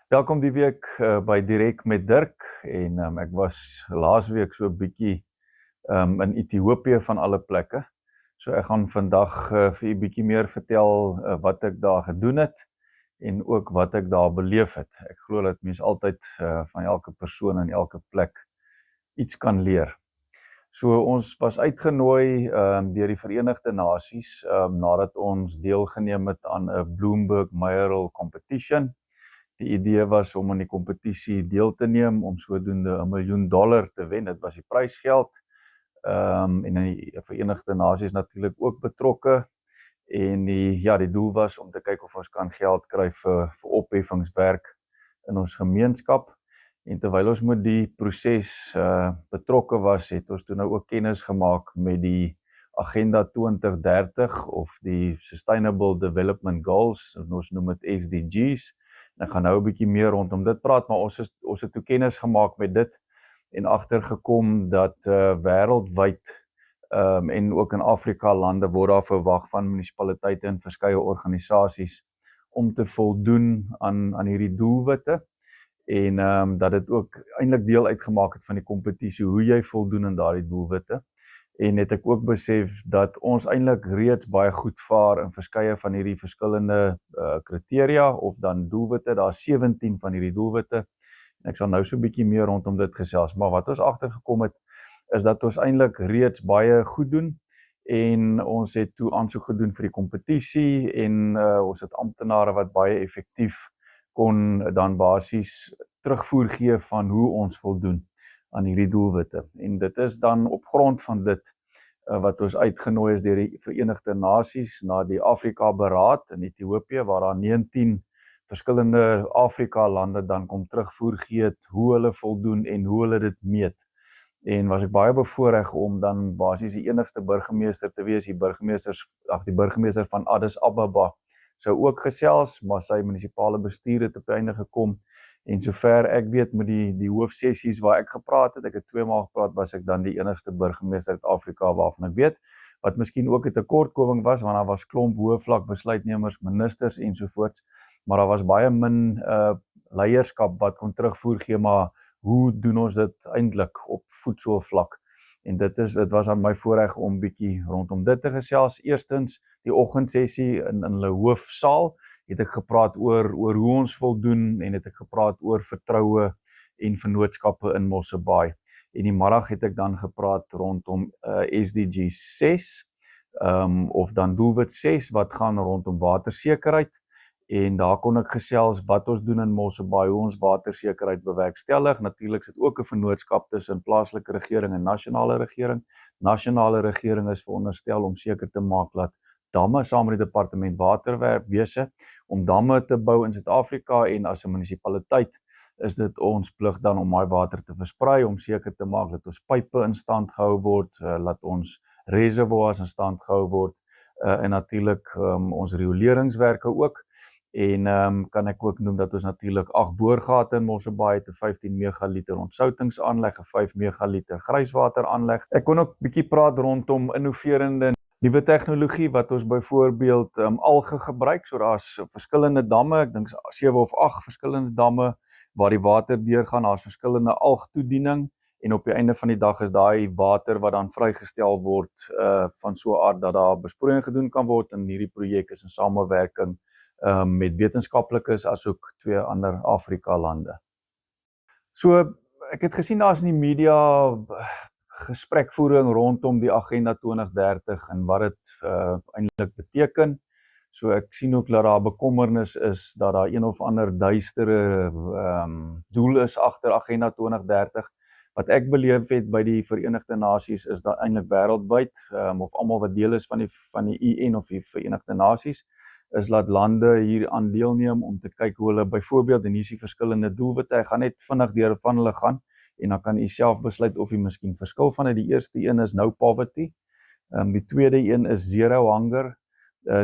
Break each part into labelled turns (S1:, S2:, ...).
S1: Welkom die week by Direk met Dirk en ek was laasweek so 'n bietjie in Ethiopië van alle plekke. So ek gaan vandag vir u bietjie meer vertel wat ek daar gedoen het en ook wat ek daar beleef het. Ek glo dat mens altyd van elke persoon en elke plek iets kan leer. So ons was uitgenooi deur die Verenigde Nasies nadat ons deelgeneem het aan 'n Bloomberg Mayoral Competition. Die idee was om aan die kompetisie deel te neem, om sodoende $1 miljoen te wen. Dit was die prysgeld. En die Verenigde Nasies natuurlik ook betrokke. En die doel was om te kyk of ons kan geld kry vir opheffingswerk in ons gemeenskap. En terwyl ons met die proses betrokke was, het ons toe nou ook kennis gemaak met die Agenda 2030 of die Sustainable Development Goals, ons noem dit SDGs. En ek gaan nou 'n bietjie meer rondom dit praat, maar ons het toe kennis gemaak met dit en agtergekom dat wêreldwyd en ook in Afrika lande word daar verwag van munisipaliteite en verskeie organisasies om te voldoen aan hierdie doelwitte en dat dit ook eintlik deel uitgemaak het van die kompetisie hoe jy voldoen aan daardie doelwitte. En het ek ook besef dat ons eintlik reeds baie goed vaar in verskeie van hierdie verskillende kriteria of dan doelwitte. Daar is 17 van hierdie doelwitte. En ek sal nou so 'n bietjie meer rondom dit gesels, maar wat ons agtergekom het is dat ons eintlik reeds baie goed doen en ons het toe aansoek gedoen vir die kompetisie en ons het amptenare wat baie effektief kon dan basies terugvoer gee van hoe ons voldoen aan hierdie doelwitte. En dit is dan op grond van dit wat ons uitgenooi is deur die Verenigde Nasies na die Afrika Beraad in Ethiopië, waar daar 19 verskillende Afrika lande dan kom terugvoer gee het hoe hulle voldoen en hoe hulle dit meet. En was ek baie bevoorreg om dan basies die enigste burgemeester te wees, die burgemeester van Addis Ababa sou ook gesels, maar sy munisipale bestuur het op die einde gekom. En sover ek weet met die hoofsessies waar ek gepraat het, ek het 2 maal gepraat, was ek dan die enigste burgemeester uit Afrika waarvan ek weet, wat miskien ook 'n tekortkoming was, want daar was klomp hoëvlak besluitnemers, ministers ensovoorts, maar daar was baie min leierskap wat kon terugvoer gee, maar hoe doen ons dit eintlik op voetsoolvlak? En dit was aan my voorreg om bietjie rondom dit te gesels. Eerstens, die oggendsessie in hulle hoofsaal, het ek gepraat oor hoe ons voldoen en het ek gepraat oor vertroue en vennootskappe in Mosselbaai. En die middag het ek dan gepraat rondom SDG 6 of dan doelwit 6 wat gaan rondom watersekerheid. En daar kon ek gesels wat ons doen in Mosselbaai, hoe ons watersekerheid bewerkstellig. Natuurlik is dit ook 'n vennootskap tussen plaaslike regering en nasionale regering. Nasionale regering is veronderstel om seker te maak dat damme saam met die departement waterwese om damme te bou in Suid-Afrika, en as 'n munisipaliteit is dit ons plig dan om daai water te versprei, om seker te maak dat ons pype in stand gehou word, dat ons reservoirs in stand gehou word, en natuurlik ons rioleringswerke ook. En kan ek ook noem dat ons natuurlik 8 boorgate in Mosselbaai het, 'n 15 megaliter ontsoutiingsaanleg, 'n 5 megaliter grijswateraanleg. Ek kon ook bietjie praat rondom innoverende nuwe tegnologie wat ons byvoorbeeld alge gebruik. So daar's verskillende damme, ek dink 7 of 8 verskillende damme waar die water deurgaan. Daar's verskillende algtoediening en op die einde van die dag is daai water wat dan vrygestel word van so 'n aard dat daar besproeiing gedoen kan word. En hierdie projek is in samewerking met wetenskaplikes asook 2 ander Afrika lande. So ek het gesien daar's in die media gesprekvoering rondom die Agenda 2030 en wat dit eintlik beteken. So ek sien ook dat daar bekommernis is dat daar een of ander duistere doel is agter Agenda 2030. Wat ek beleef het by die Verenigde Nasies is dat eintlik wêreldwyd of almal wat deel is van die UN of die Verenigde Nasies, is laat lande hier aan deelneem om te kyk hoe hulle byvoorbeeld, en hier is die verskillende doelwitte, ek gaan net vinnig deur van hulle gaan, en dan kan u self besluit of u miskien verskil van dit. Die eerste een is no poverty, die tweede een is zero hunger,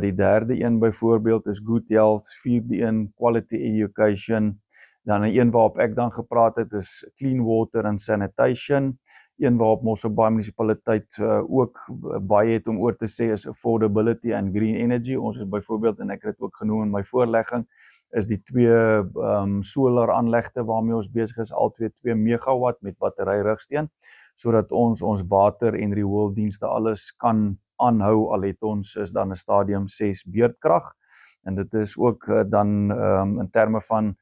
S1: die derde een byvoorbeeld is good health, vierde een quality education, dan een waarop ek dan gepraat het is clean water and sanitation, een waarop Mosselbaai munisipaliteit ook baie het om oor te sê is affordability and green energy. Ons is byvoorbeeld, en ek het dit ook genoem in my voorlegging, is die 2 solar aanlegte waarmee ons besig is, albei 2 megawatt met battery rigsteen, sodat ons water en riooldienste alles kan aanhou, al het ons is dan 'n stadium 6 beurtkrag, en dit is ook dan in terme van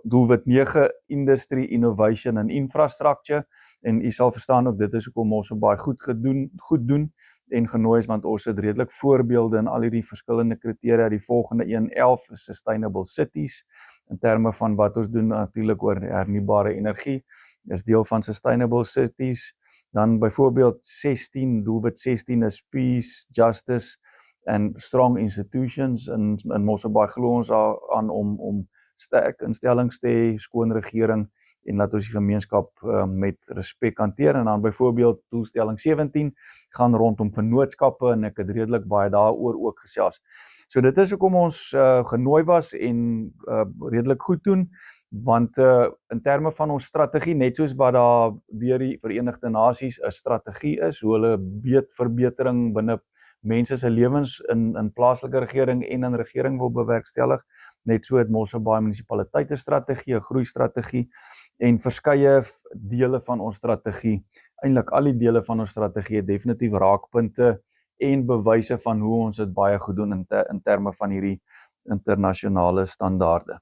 S1: doelwit 9 Industry, Innovation en Infrastructure, en u sal verstaan ook, dit is hoekom ons so baie goed doen en genooi is, want ons het redelik voorbeelde in al hierdie verskillende kriteria. Die volgende 11 is Sustainable Cities, in terme van wat ons doen natuurlik oor hernubare energie, is deel van Sustainable Cities. Dan byvoorbeeld 16, doelwit 16 is Peace, Justice and Strong Institutions, en Mosselbaai glo ons aan om sterk instellings te hê, skoon regering, en laat ons die gemeenskap met respek hanteer. En dan byvoorbeeld doelstelling 17 gaan rondom vennootskappe, en ek het redelik baie daaroor ook gesels. So dit is hoekom ons genooi was en redelik goed doen, want in terme van ons strategie, net soos wat daar deur die Verenigde Nasies 'n strategie is, hoe hulle verbetering binne mense se lewens in plaaslike regering en in regering wil bewerkstellig, net so het Mosselbaai munisipaliteit 'n strategie, 'n groeistrategie, en verskeie dele van ons strategie, eintlik al die dele van ons strategie het definitief raakpunte en bewyse van hoe ons dit baie goed doen in terme van hierdie internasionale standaarde.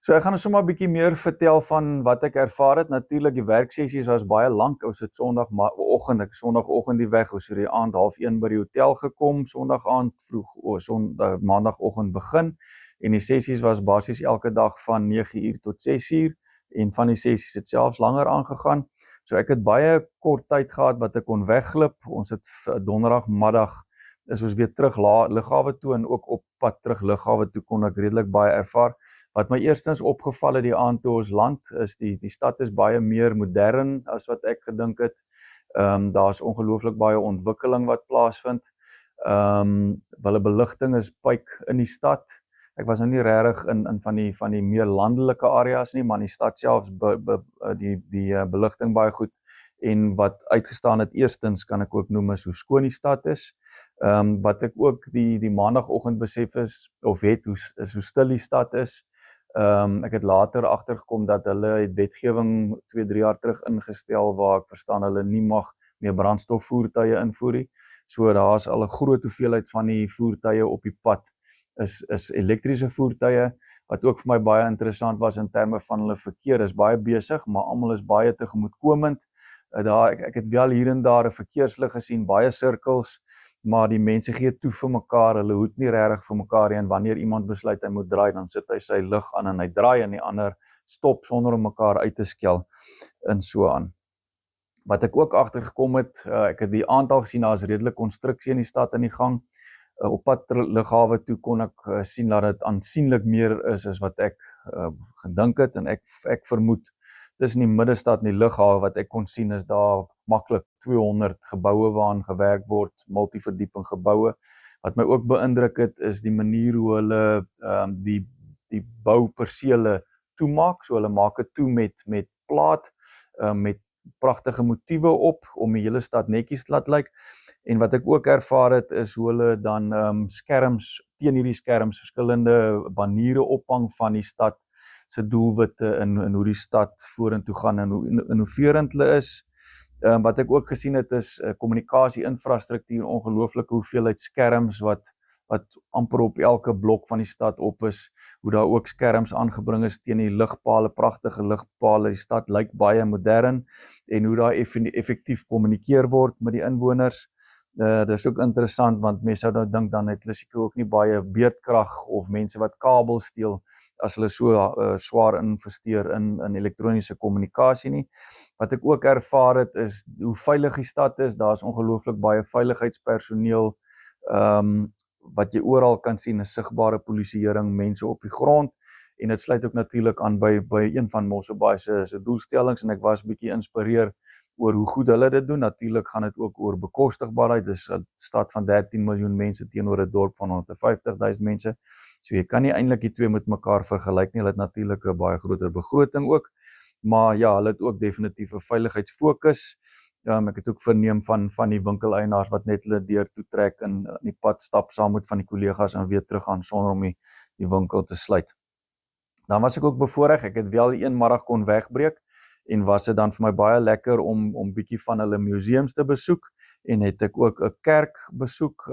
S1: So ek gaan sommer 'n bietjie meer vertel van wat ek ervaar het. Natuurlik die werksessies was baie lank. Ons het Sondagoggend die weg, ons het die aand 12:30 by die hotel gekom, Sondag aand vroeg, Maandagoggend begin, en die sessies was basies elke dag van 9 uur tot 6 uur, en van die sessies het selfs langer aangegaan. So ek het baie kort tyd gehad wat ek kon wegglip. Ons het donderdagmiddag is ons weer terug lughawe toe, en ook op pad terug lughawe toe kon ek redelik baie ervaar. Wat my eerstens opgeval het die aand toe ons land, is die stad is baie meer modern as wat ek gedink het. Daar's ongelooflik baie ontwikkeling wat plaasvind. Hulle beligting is pyk in die stad. Ek was nou nie regtig in van die meer landelike areas nie, maar in die stad self die beligting baie goed. En wat uitgestaan het eerstens, kan ek ook noem, is hoe skoon die stad is. Wat ek ook die maandagoggend besef is hoe stil die stad is. Ek het later agtergekom dat hulle wetgewing 2-3 jaar terug ingestel waar ek verstaan hulle nie mag meer brandstofvoertuie invoer nie. So daar's al 'n groot hoeveelheid van die voertuie op die pad is elektriese voertuie, wat ook vir my baie interessant was in terme van hulle verkeer is baie besig, maar almal is baie tegemoetkomend. Ek het wel hier en daar 'n verkeerslig gesien, baie sirkels, maar die mense gee toe vir mekaar, hulle hoed nie regtig vir mekaar nie, en wanneer iemand besluit hy moet draai, dan sit hy sy lig aan en hy draai, en die ander stop sonder om mekaar uit te skel, en so aan. Wat ek ook agtergekom het, ek het die aantal gesien, daar is redelik konstruksie in die stad aan die gang. Op pad lughawe toe kon ek sien dat dit aansienlik meer is as wat ek gedink het, en ek vermoed tussen die middestad en die lughawe wat ek kon sien is daar maklik 200 geboue waaraan gewerk word, multiverdieping geboue. Wat my ook beïndruk het is die manier hoe hulle die boupersele toemaak, so hulle maak dit toe met plaat, met pragtige motiewe op om die hele stad netjies te laat lyk. En wat ek ook ervaar het is hoe hulle dan skerms, teen hierdie skerms verskillende baniere ophang van die stad se doelwitte in hoe die stad vorentoe gaan en hoe innoverend hulle is. Wat ek ook gesien het is kommunikasie infrastruktuur, ongelooflike hoeveelheid skerms wat amper op elke blok van die stad op is, hoe daar ook skerms aangebring is teen die ligpale, pragtige ligpale. Die stad lyk baie modern, en hoe daar effektief kommunikeer word met die inwoners. Dit is ook interessant, want mense sou nou dink dan het hulle seker ook nie baie beerdkrag of mense wat kabel steel as hulle so swaar investeer in elektroniese kommunikasie nie. Wat ek ook ervaar het is hoe veilig die stad is. Daar's ongelooflik baie veiligheidspersoneel, wat jy oral kan sien, 'n sigbare polisieering, mense op die grond, en dit sluit ook natuurlik aan by een van Mosselbaai se doelstellings, en ek was bietjie geïnspireer oor hoe goed hulle dit doen. Natuurlik gaan dit ook oor bekostigbaarheid. Dis 'n stad van 13 miljoen mense teenoor 'n dorp van 150.000 mense. So jy kan nie eintlik die twee met mekaar vergelyk nie. Hulle het natuurlik 'n baie groter begroting ook, maar ja, hulle het ook definitief 'n veiligheidsfokus. Ek het ook verneem van die winkeleienaars wat net hulle deur toe trek en in die pad stap saam met van die kollegas en weer terug gaan sonder om die die winkel te sluit. Dan was ek ook bevoorreg, ek het wel een middag kon wegbreek en was dit dan vir my baie lekker om bietjie van hulle museums te besoek en het ek ook 'n kerk besoek.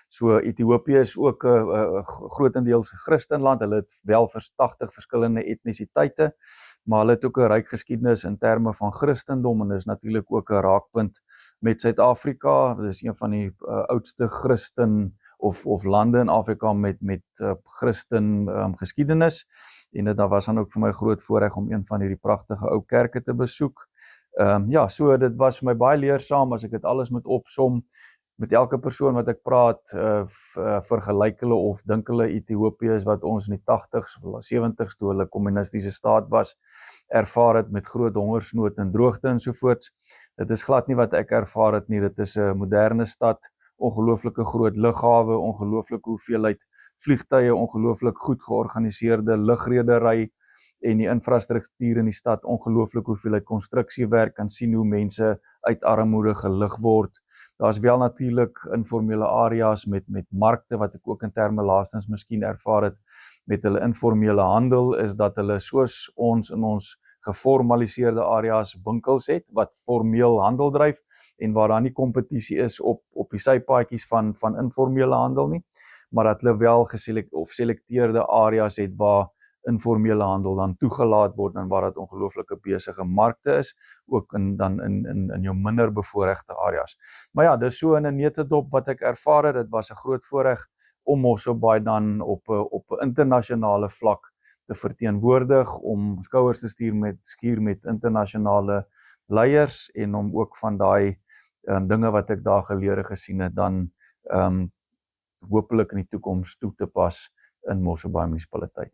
S1: So Ethiopië is ook 'n grootendeels 'n Christenland. Hulle het wel 80 verskillende etnisiteite, maar hulle het ook 'n ryk geskiedenis in terme van Christendom en dis natuurlik ook 'n raakpunt met Suid-Afrika. Dit is een van die oudste Christen of lande in Afrika met Christen geskiedenis. En dit was dan ook vir my groot voorreg om een van hierdie pragtige ou kerke te besoek. Ja, so dit was vir my baie leersaam as ek dit alles moet opsom. Met elke persoon wat ek praat, vergelyk hulle of dink hulle Ethiopië is wat ons in die 80s of 70s toe hulle kommunistiese staat was, ervaar het met groot hongersnood en droogte en sovoorts. Dit is glad nie wat ek ervaar het nie. Dit is 'n moderne stad, ongelooflike groot lughawe, ongelooflike hoeveelheid vliegtuie, ongelooflik goed georganiseerde lugredery en die infrastruktuur in die stad, ongelooflik hoeveelheid konstruksiewerk, kan sien hoe mense uit armoede gelig word. Daar's wel natuurlik informele areas met markte wat ek ook in terme laastens miskien ervaar het met hulle informele handel, is dat hulle soos ons in ons geformaliseerde areas winkels het wat formeel handel dryf en waar daar nie kompetisie is op die sypaadjies van informele handel nie, maar dat hulle wel selekteerde areas het waar informele handel dan toegelaat word en waar dit ongelooflike besige markte is, ook in jou minder bevoorregte areas. Maar ja, dis so in 'n neutedop wat ek ervaar het. Dit was 'n groot voorreg om Mosselbaai dan op 'n internasionale vlak te verteenwoordig, om skouers te skuur met internasionale leiers en om ook van daai dinge wat ek daar geleer en gesien het dan hopelik in die toekoms toe te pas in Mosselbaai munisipaliteit.